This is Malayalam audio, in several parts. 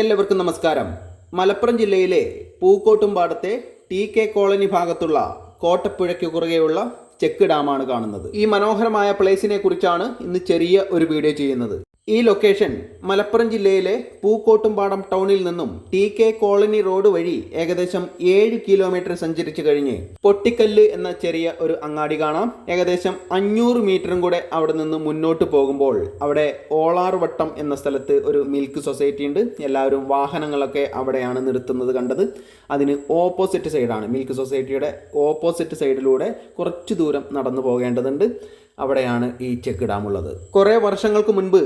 എല്ലാവർക്കും നമസ്കാരം. മലപ്പുറം ജില്ലയിലെ പൂക്കോട്ടുംപാടത്തെ ടി.കെ. കോളനി ഭാഗത്തുള്ള കോട്ടപ്പുഴയ്ക്ക് കുറുകെയുള്ള ചെക്ക് ഡാമാണ് കാണുന്നത്. ഈ മനോഹരമായ പ്ലേസിനെ കുറിച്ചാണ് ഇന്ന് ചെറിയ ഒരു വീഡിയോ ചെയ്യുന്നത്. ഈ ലൊക്കേഷൻ മലപ്പുറം ജില്ലയിലെ പൂക്കോട്ടുംപാടം ടൗണിൽ നിന്നും ടി.കെ. കോളനി റോഡ് വഴി ഏകദേശം 7 കിലോമീറ്റർ സഞ്ചരിച്ചു കഴിഞ്ഞ് പൊട്ടിക്കല്ല് എന്ന ചെറിയ ഒരു അങ്ങാടി കാണാം. ഏകദേശം 500 മീറ്ററും കൂടെ അവിടെ നിന്ന് മുന്നോട്ട് പോകുമ്പോൾ അവിടെ ഓളാർവട്ടം എന്ന സ്ഥലത്ത് ഒരു മിൽക്ക് സൊസൈറ്റി ഉണ്ട്. എല്ലാവരും വാഹനങ്ങളൊക്കെ അവിടെയാണ് നിർത്തുന്നത് കണ്ടത്. അതിന് ഓപ്പോസിറ്റ് സൈഡാണ്, മിൽക്ക് സൊസൈറ്റിയുടെ ഓപ്പോസിറ്റ് സൈഡിലൂടെ കുറച്ച് ദൂരം നടന്നു പോകേണ്ടതുണ്ട്. അവിടെയാണ് ഈ ചെക്ക് ഡാം ഉള്ളത്. കുറേ വർഷങ്ങൾക്ക് മുൻപ്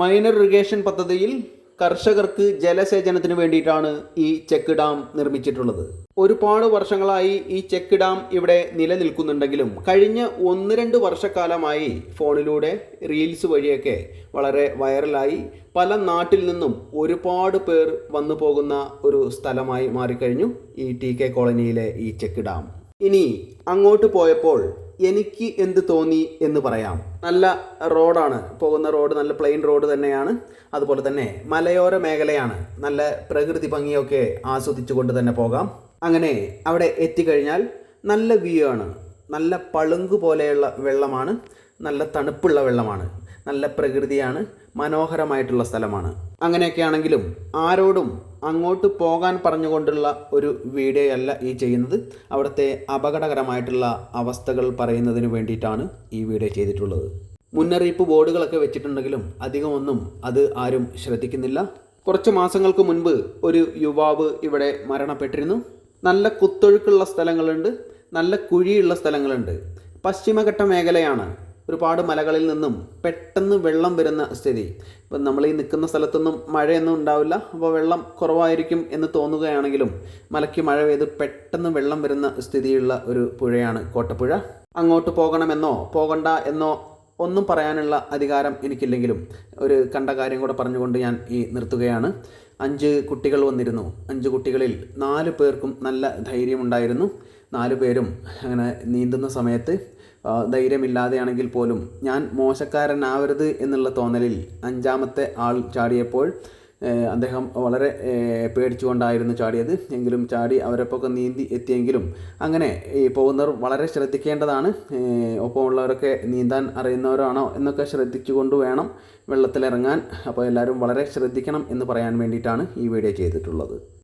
മൈനർ ഇറിഗേഷൻ പദ്ധതിയിൽ കർഷകർക്ക് ജലസേചനത്തിന് വേണ്ടിയിട്ടാണ് ഈ ചെക്ക് ഡാം നിർമ്മിച്ചിട്ടുള്ളത്. ഒരുപാട് വർഷങ്ങളായി ഈ ചെക്ക് ഡാം ഇവിടെ നിലനിൽക്കുന്നുണ്ടെങ്കിലും കഴിഞ്ഞ 1-2 വർഷക്കാലമായി ഫോണിലൂടെ റീൽസ് വഴിയൊക്കെ വളരെ വൈറലായി പല നാട്ടിൽ നിന്നും ഒരുപാട് പേർ വന്നു പോകുന്ന ഒരു സ്ഥലമായി മാറിക്കഴിഞ്ഞു ഈ ടി.കെ. കോളനിയിലെ ഈ ചെക്ക് ഡാം. ഇനി അങ്ങോട്ട് പോയപ്പോൾ എനിക്ക് എന്ത് തോന്നി എന്ന് പറയാം. നല്ല റോഡാണ്, പോകുന്ന റോഡ് നല്ല പ്ലെയിൻ റോഡ് തന്നെയാണ്. അതുപോലെ തന്നെ മലയോര മേഖലയാണ്. നല്ല പ്രകൃതി ഭംഗിയൊക്കെ ആസ്വദിച്ചുകൊണ്ട് തന്നെ പോകാം. അങ്ങനെ അവിടെ എത്തിക്കഴിഞ്ഞാൽ നല്ല വ്യൂ ആണ്. നല്ല പളുങ്ക് പോലെയുള്ള വെള്ളമാണ്, നല്ല തണുപ്പുള്ള വെള്ളമാണ്, നല്ല പ്രകൃതിയാണ്, മനോഹരമായിട്ടുള്ള സ്ഥലമാണ്. അങ്ങനെയൊക്കെ ആണെങ്കിലും ആരോടും അങ്ങോട്ട് പോകാൻ പറഞ്ഞുകൊണ്ടുള്ള ഒരു വീഡിയോ അല്ല ഈ ചെയ്യുന്നത്. അവിടുത്തെ അപകടകരമായിട്ടുള്ള അവസ്ഥകൾ പറയുന്നതിന് വേണ്ടിയിട്ടാണ് ഈ വീഡിയോ ചെയ്തിട്ടുള്ളത്. മുന്നറിയിപ്പ് ബോർഡുകളൊക്കെ വെച്ചിട്ടുണ്ടെങ്കിലും അധികമൊന്നും അത് ആരും ശ്രദ്ധിക്കുന്നില്ല. കുറച്ച് മാസങ്ങൾക്ക് മുൻപ് ഒരു യുവാവ് ഇവിടെ മരണപ്പെട്ടിരുന്നു. നല്ല കുത്തൊഴുക്കുള്ള സ്ഥലങ്ങളുണ്ട്, നല്ല കുഴിയുള്ള സ്ഥലങ്ങളുണ്ട്. പശ്ചിമഘട്ട മേഖലയാണ്. ഒരുപാട് മലകളിൽ നിന്നും പെട്ടെന്ന് വെള്ളം വരുന്ന സ്ഥിതി. ഇപ്പം നമ്മൾ ഈ നിൽക്കുന്ന സ്ഥലത്തൊന്നും മഴയൊന്നും ഉണ്ടാവില്ല, അപ്പോൾ വെള്ളം കുറവായിരിക്കും എന്ന് തോന്നുകയാണെങ്കിലും മലയ്ക്ക് മഴ പെയ്ത് പെട്ടെന്ന് വെള്ളം വരുന്ന സ്ഥിതിയുള്ള ഒരു പുഴയാണ് കോട്ടപ്പുഴ. അങ്ങോട്ട് പോകണമെന്നോ പോകണ്ട എന്നോ ഒന്നും പറയാനുള്ള അധികാരം എനിക്കില്ലെങ്കിലും ഒരു കണ്ട കാര്യം കൂടെ പറഞ്ഞുകൊണ്ട് ഞാൻ ഈ നിർത്തുകയാണ്. 5 കുട്ടികൾ വന്നിരുന്നു. 5 കുട്ടികളിൽ 4 പേർക്കും നല്ല ധൈര്യമുണ്ടായിരുന്നു. 4 പേരും അങ്ങനെ നീന്തുന്ന സമയത്ത് ധൈര്യമില്ലാതെയാണെങ്കിൽ പോലും ഞാൻ മോശക്കാരനാവരുത് എന്നുള്ള തോന്നലിൽ 5-മത്തെ ആൾ ചാടിയപ്പോൾ അദ്ദേഹം വളരെ പേടിച്ചുകൊണ്ടായിരുന്നു ചാടിയത്. എങ്കിലും ചാടി അവരൊക്കെ നീന്തി എത്തിയെങ്കിലും അങ്ങനെ ഈ പോകുന്നവർ വളരെ ശ്രദ്ധിക്കേണ്ടതാണ്. ഒപ്പമുള്ളവരൊക്കെ നീന്താൻ അറിയുന്നവരാണോ എന്നൊക്കെ ശ്രദ്ധിച്ചുകൊണ്ട് വേണം വെള്ളത്തിലിറങ്ങാൻ. അപ്പോൾ എല്ലാവരും വളരെ ശ്രദ്ധിക്കണം എന്ന് പറയാൻ വേണ്ടിയിട്ടാണ് ഈ വീഡിയോ ചെയ്തിട്ടുള്ളത്.